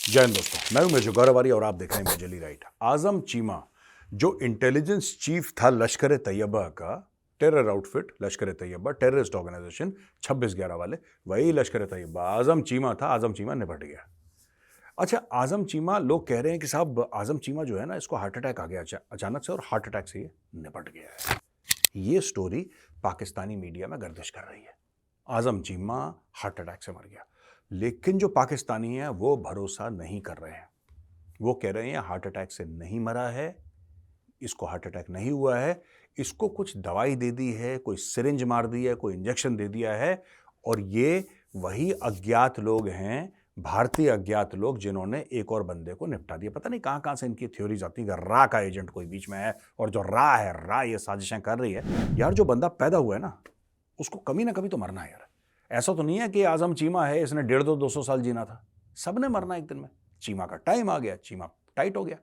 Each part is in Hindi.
जय हिंद दोस्तों, मैं हूं मेजर गौरवारी और आप देख रहे हैं मेजरली राइट। आजम चीमा जो इंटेलिजेंस चीफ था लश्कर तैयबा का, टेरर आउटफिट लश्कर तैयबा, टेररिस्ट ऑर्गेनाइजेशन 26/11 वाले, वही लश्कर तैयबा आजम चीमा था। आजम चीमा निपट गया। अच्छा, आजम चीमा, लोग कह रहे हैं कि साहब आजम चीमा जो है ना, इसको हार्ट अटैक आ गया अचानक से और हार्ट अटैक से ये निपट गया है। ये स्टोरी पाकिस्तानी मीडिया में गर्दिश कर रही है। आजम चीमा हार्ट अटैक से मर गया, लेकिन जो पाकिस्तानी है वो भरोसा नहीं कर रहे हैं। वो कह रहे हैं हार्ट अटैक से नहीं मरा है, इसको हार्ट अटैक नहीं हुआ है, इसको कुछ दवाई दे दी है, कोई सिरिंज मार दी है, कोई इंजेक्शन दे दिया है। और ये वही अज्ञात लोग हैं, भारतीय अज्ञात लोग, जिन्होंने एक और बंदे को निपटा दिया। पता नहीं कहां कहां से इनकी थ्योरीज आती है। रा का एजेंट कोई बीच में है और जो रा ये साजिशें कर रही है। यार, जो बंदा पैदा हुआ है ना, उसको कभी ना कभी तो मरना है यार। ऐसा तो नहीं है कि आजम चीमा है, इसने 150-200 साल जीना था। सबने मरना एक दिन में। चीमा का टाइम आ गया, चीमा टाइट हो गया,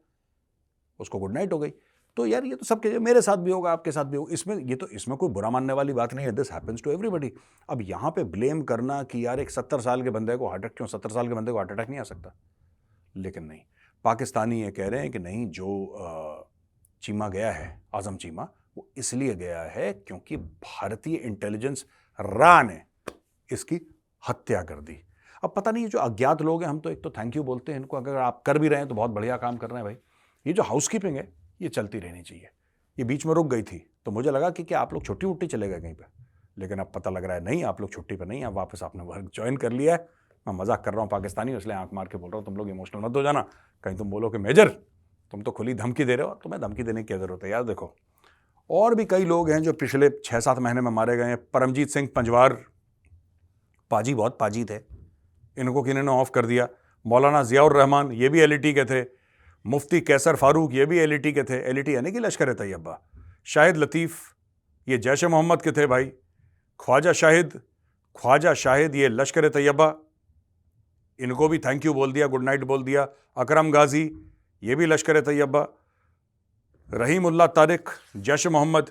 उसको गुड नाइट हो गई। तो यार, ये तो सबके, मेरे साथ भी होगा, आपके साथ भी होगा। इसमें कोई बुरा मानने वाली बात नहीं है। This happens to everybody. अब यहां पे ब्लेम करना कि यार एक 70 साल के बंदे को हार्ट अटैक, क्यों 70 साल के बंदे को हार्ट अटैक नहीं आ सकता? लेकिन नहीं, पाकिस्तानी ये कह रहे हैं कि नहीं, जो चीमा गया है, आजम चीमा, वो इसलिए गया है क्योंकि भारतीय इंटेलिजेंस रा ने इसकी हत्या कर दी। अब पता नहीं, ये जो अज्ञात लोग हैं, हम तो एक तो थैंक यू बोलते हैं इनको, अगर आप कर भी रहे हैं तो बहुत बढ़िया काम कर रहे हैं भाई। ये जो हाउसकीपिंग है, ये चलती रहनी चाहिए। ये बीच में रुक गई थी तो मुझे लगा कि क्या आप लोग छुट्टी उट्टी चले गए कहीं पे, लेकिन अब पता लग रहा है नहीं, आप लोग छुट्टी पे नहीं, अब वापस आपने वर्क ज्वाइन कर लिया है। मैं मजाक कर रहा हूँ पाकिस्तानी, इसलिए आंख मार के बोल रहा हूँ, तुम लोग इमोशनल मत हो जाना। कहीं तुम बोलो कि मेजर तुम तो खुली धमकी दे रहे हो। तुम्हें धमकी देने की क्या जरूरत है यार। देखो, और भी कई लोग हैं जो पिछले 6-7 महीने में मारे गए हैं। परमजीत सिंह पंजवार, पाजी, बहुत पाजी थे, इनको किन्होंने ऑफ कर दिया। मौलाना जियाउर रहमान, ये भी एलईटी के थे। मुफ्ती कैसर फारूक, ये भी एलईटी के थे। एलईटी यानी कि लश्कर तैयबा। शाहिद लतीफ़, ये जैश मोहम्मद के थे भाई। ख्वाजा शाहिद ये लश्कर तैयबा, इनको भी थैंक यू बोल दिया, गुड नाइट बोल दिया। अकरम गाजी, ये भी लश्कर तैयबा। रहीमुल्लाह तारिक, जैश मोहम्मद,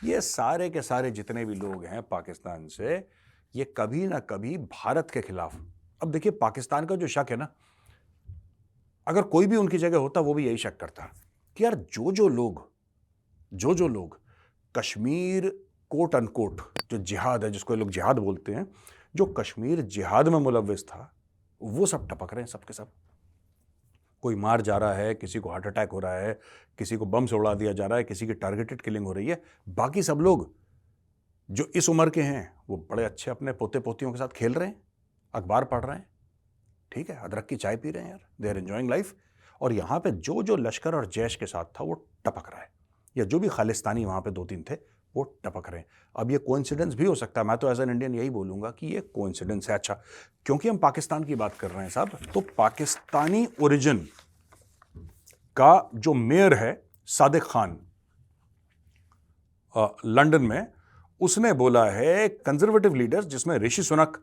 ये सारे के सारे जितने भी लोग हैं पाकिस्तान से, ये कभी ना कभी भारत के खिलाफ। अब देखिए, पाकिस्तान का जो शक है ना, अगर कोई भी उनकी जगह होता वो भी यही शक करता कि यार जो जो लोग कश्मीर कोट अनकोट जो जिहाद है, जिसको लोग जिहाद बोलते हैं, जो कश्मीर जिहाद में मुलव्विस था, वो सब टपक रहे हैं, सब के सब। कोई मार जा रहा है, किसी को हार्ट अटैक हो रहा है, किसी को बम से उड़ा दिया जा रहा है, किसी की टारगेटेड किलिंग हो रही है। बाकी सब लोग जो इस उम्र के हैं, वो बड़े अच्छे अपने पोते पोतियों के साथ खेल रहे हैं, अखबार पढ़ रहे हैं, ठीक है, अदरक की चाय पी रहे हैं यार, दे आर एंजॉइंग लाइफ। और यहाँ पे जो लश्कर और जैश के साथ था वो टपक रहा है, या जो भी खालिस्तानी वहाँ पे 2-3 थे वो टपक रहे हैं। अब ये कोइंसिडेंस भी हो सकता है, मैं तो एज एन इंडियन यही बोलूँगा कि ये कोइंसिडेंस है। अच्छा, क्योंकि हम पाकिस्तान की बात कर रहे हैं साहब, तो पाकिस्तानी ओरिजिन का जो मेयर है सादिक खान, लंदन में, उसने बोला है कंजर्वेटिव लीडर्स, जिसमें ऋषि सुनक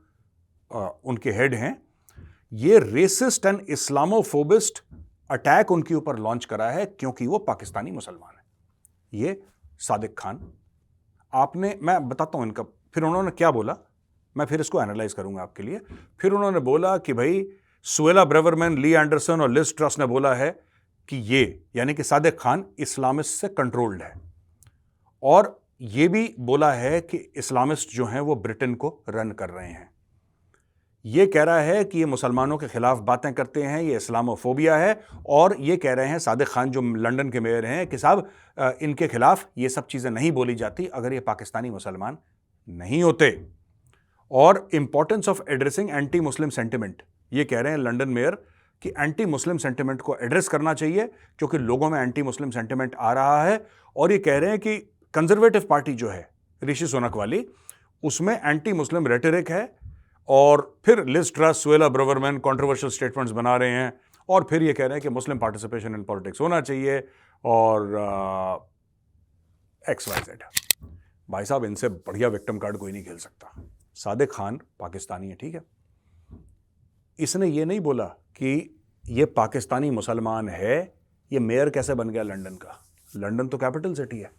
उनके हेड हैं, ये रेसिस्ट एंड इस्लामोफोबिस्ट अटैक उनके ऊपर लॉन्च करा है क्योंकि वो पाकिस्तानी मुसलमान है। ये सादिक खान, मैं बताता हूं इनका, फिर उन्होंने क्या बोला, मैं फिर इसको एनालाइज करूंगा आपके लिए। फिर उन्होंने बोला कि भाई सुएला ब्रेवरमैन, ली एंडरसन और लिज ट्रस ने बोला है कि ये, यानी कि सादिक खान, इस्लामिस्ट से कंट्रोल्ड है। और ये भी बोला है कि इस्लामिस्ट जो हैं वो ब्रिटेन को रन कर रहे हैं। ये कह रहा है कि ये मुसलमानों के खिलाफ बातें करते हैं, ये इस्लामोफोबिया है। और ये कह रहे हैं सादिक खान, जो लंदन के मेयर हैं, कि साहब इनके खिलाफ ये सब चीज़ें नहीं बोली जाती अगर ये पाकिस्तानी मुसलमान नहीं होते। और importance of addressing anti Muslim sentiment, ये कह रहे हैं लंदन मेयर कि एंटी मुस्लिम सेंटिमेंट को एड्रेस करना चाहिए क्योंकि लोगों में एंटी मुस्लिम सेंटिमेंट आ रहा है। और ये कह रहे हैं कि कंजर्वेटिव पार्टी जो है ऋषि सुनक वाली, उसमें एंटी मुस्लिम रेटरिक है। और फिर Liz Truss, Suella Braverman controversial statements बना रहे हैं। और फिर ये कह रहे हैं कि मुस्लिम पार्टिसिपेशन इन पॉलिटिक्स होना चाहिए और XYZ। भाई साहब, इनसे बढ़िया विक्टिम कार्ड कोई नहीं खेल सकता। सादिक खान पाकिस्तानी है, ठीक है, इसने ये नहीं बोला कि ये पाकिस्तानी मुसलमान है। ये मेयर कैसे बन गया लंदन का? लंदन तो कैपिटल सिटी है।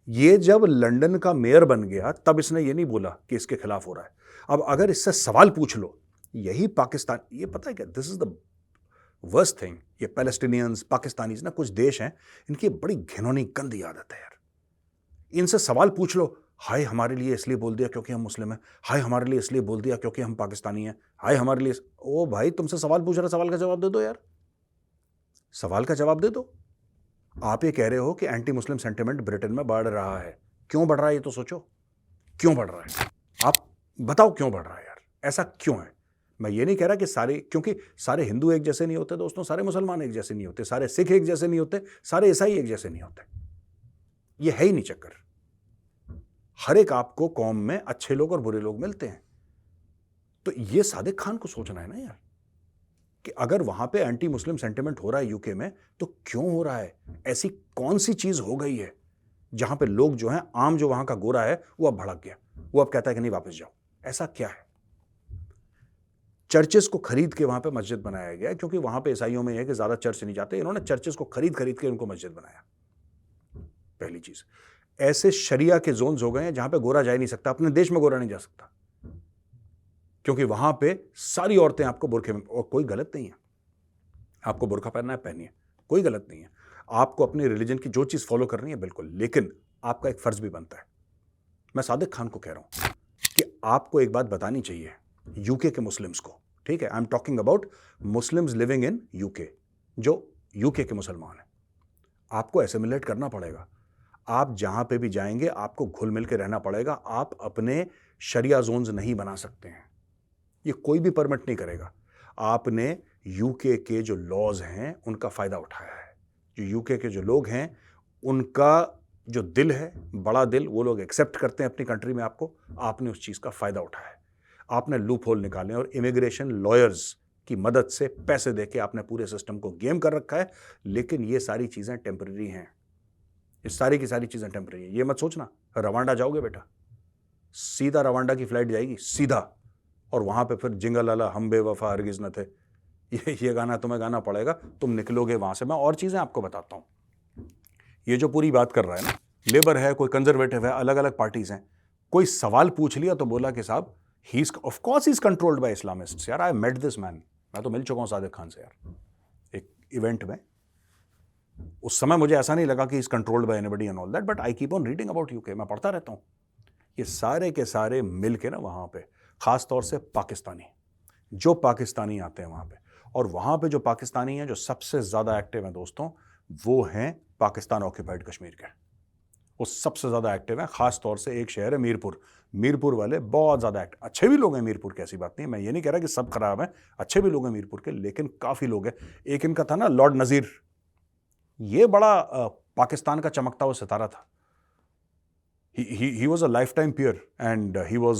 ये जब लंदन का मेयर बन गया तब इसने ये नहीं बोला कि इसके खिलाफ हो रहा है। अब अगर इससे सवाल पूछ लो, यही पाकिस्तान, ये पता है क्या, this is the worst thing, ये पैलेस्टीनियंस, पाकिस्तानीज ना, कुछ देश हैं, इनकी बड़ी घिनौनी गंदी आदत है यार। इनसे सवाल पूछ लो, हाय हमारे लिए इसलिए बोल दिया क्योंकि हम मुस्लिम हैं, हाय हमारे लिए इसलिए बोल दिया क्योंकि हम पाकिस्तानी हैं, हाय हमारे लिए। ओ भाई, तुमसे सवाल पूछ रहा, सवाल का जवाब दे दो यार, सवाल का जवाब दे दो। आप ये कह रहे हो कि एंटी मुस्लिम सेंटिमेंट ब्रिटेन में बढ़ रहा है, क्यों बढ़ रहा है ये तो सोचो, क्यों बढ़ रहा है? आप बताओ क्यों बढ़ रहा है यार, ऐसा क्यों है? मैं ये नहीं कह रहा कि सारे, क्योंकि सारे हिंदू एक जैसे नहीं होते दोस्तों, सारे मुसलमान एक जैसे नहीं होते, सारे सिख एक जैसे नहीं होते, सारे ईसाई एक जैसे नहीं होते, ये है ही नहीं चक्कर। हर एक आपको कौम में अच्छे लोग और बुरे लोग मिलते हैं। तो ये सादिक खान को सोचना है ना यार, कि अगर वहां पे एंटी मुस्लिम सेंटिमेंट हो रहा है यूके में, तो क्यों हो रहा है? ऐसी कौन सी चीज हो गई है जहां पे लोग जो हैं, आम जो वहां का गोरा है वो अब भड़क गया, वो अब कहता है कि नहीं वापस जाओ? ऐसा क्या है? चर्चेस को खरीद के वहां पे मस्जिद बनाया गया, क्योंकि वहां पे ईसाइयों में है कि ज्यादा चर्च नहीं जाते, इन्होंने चर्चेस को खरीद खरीद के उनको मस्जिद बनाया। पहली चीज, ऐसे शरिया के जोन्स हो गए हैं जहां पे गोरा जा ही नहीं सकता, अपने देश में गोरा नहीं जा सकता, क्योंकि वहां पे सारी औरतें आपको बुरखे में, और कोई गलत नहीं है, आपको बुरखा पहनना है पहनिए, कोई गलत नहीं है, आपको अपनी रिलीजन की जो चीज फॉलो करनी है बिल्कुल, लेकिन आपका एक फर्ज भी बनता है। मैं सादिक खान को कह रहा हूं कि आपको एक बात बतानी चाहिए यूके के मुस्लिम्स को, ठीक है, I am talking about Muslims living in UK, जो यूके के मुसलमान हैं। आपको एसिमिलेट करना पड़ेगा, आप जहां पे भी जाएंगे आपको घुल मिल के रहना पड़ेगा, आप अपने शरिया जोन्स नहीं बना सकते हैं, ये कोई भी परमिट नहीं करेगा। आपने यूके के जो लॉज हैं उनका फायदा उठाया है, जो यूके के जो लोग हैं उनका जो दिल है, बड़ा दिल, वो लोग एक्सेप्ट करते हैं अपनी कंट्री में आपको, आपने उस चीज का फायदा उठाया है, आपने लूप होल निकाले और इमिग्रेशन लॉयर्स की मदद से पैसे देके आपने पूरे सिस्टम को गेम कर रखा है। लेकिन ये सारी चीजें टेम्पररी हैं, ये सारी की सारी चीजें टेम्पररी हैं। ये मत सोचना रवांडा जाओगे बेटा, सीधा रवांडा की फ्लाइट जाएगी सीधा, और वहां पे फिर जिंगल अला हम बेवफा हरगिज न थे, ये गाना तुम्हें गाना पड़ेगा, तुम निकलोगे वहां से। मैं और चीजें आपको बताता हूं, ये जो पूरी बात कर रहा है ना, लेबर है, कोई कंजर्वेटिव है, अलग अलग पार्टीज हैं, कोई सवाल पूछ लिया तो बोला कि साहब he is of course is controlled by Islamists. यार आई मेट दिस मैन, मैं तो मिल चुका हूं सादिक खान से यार एक इवेंट में, उस समय मुझे ऐसा नहीं लगा कि is controlled bye anybody and all that, but I keep on reading about UK, मैं पढ़ता रहता हूं। ये सारे के सारे मिल के ना वहां पे, खास तौर से पाकिस्तानी, जो पाकिस्तानी आते हैं वहां पे, और वहां पे जो पाकिस्तानी हैं जो सबसे ज्यादा एक्टिव हैं दोस्तों, वो हैं पाकिस्तान ऑक्यूपाइड कश्मीर के, वो सबसे ज्यादा एक्टिव हैं। खास तौर से एक शहर है मीरपुर, मीरपुर वाले बहुत ज्यादा एक्टिव, अच्छे भी लोग हैं मीरपुर की, ऐसी बात नहीं, मैं ये नहीं कह रहा कि सब खराब हैं, अच्छे भी लोग हैं मीरपुर के, लेकिन काफी लोग हैं। एक इनका था ना लॉर्ड नजीर, ये बड़ा पाकिस्तान का चमकता हुआ सितारा था, he was a lifetime peer and he was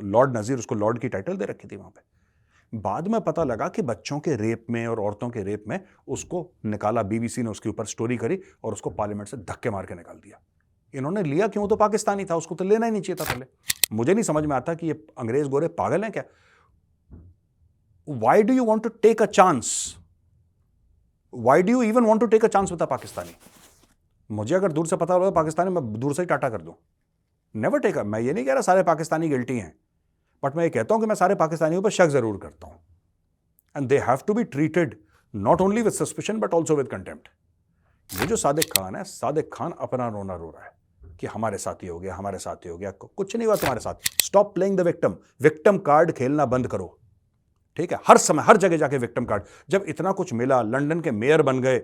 lord Nazir, उसको लॉर्ड की टाइटल दे रखी थी वहां पे। बाद में पता लगा कि बच्चों के रेप में और औरतों के रेप में उसको निकाला, बीबीसी ने उसके ऊपर स्टोरी करी और उसको पार्लियामेंट से धक्के मार के निकाल दिया। इन्होंने लिया क्यों? तो पाकिस्तानी था, उसको तो लेना ही नहीं चाहिए था पहले। मुझे नहीं समझ में आता कि ये अंग्रेज गोरे पागल हैं क्या? Why do you want to take a chance? Why do you even want to take a chance with a Pakistani? मुझे अगर दूर से पता होगा पाकिस्तानी, मैं दूर से ही टाटा कर दूं, नेवर टेक। मैं ये नहीं कह रहा सारे पाकिस्तानी गिल्टी हैं, बट मैं ये कहता हूं कि मैं सारे पाकिस्तानियों पर शक जरूर करता हूं, and they have to be treated not only with suspicion but also with contempt. ये जो सादिक खान है, सादिक खान अपना रोना रो रहा है कि हमारे साथ ही हो गया, हमारे साथ ही हो गया। कुछ नहीं हुआ तुम्हारे साथ। Stop playing the victim, victim card खेलना बंद करो, ठीक है? हर समय हर जगह जाके विक्टिम कार्ड। जब इतना कुछ मिला, लंदन के मेयर बन गए,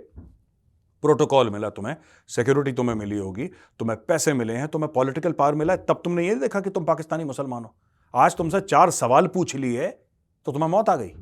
प्रोटोकॉल मिला तुम्हें, सिक्योरिटी तुम्हें मिली होगी, तुम्हें पैसे मिले हैं, तुम्हें पॉलिटिकल पावर मिला है, तब तुमने ये देखा कि तुम पाकिस्तानी मुसलमान हो। आज तुमसे 4 सवाल पूछ लिए तो तुम्हें मौत आ गई।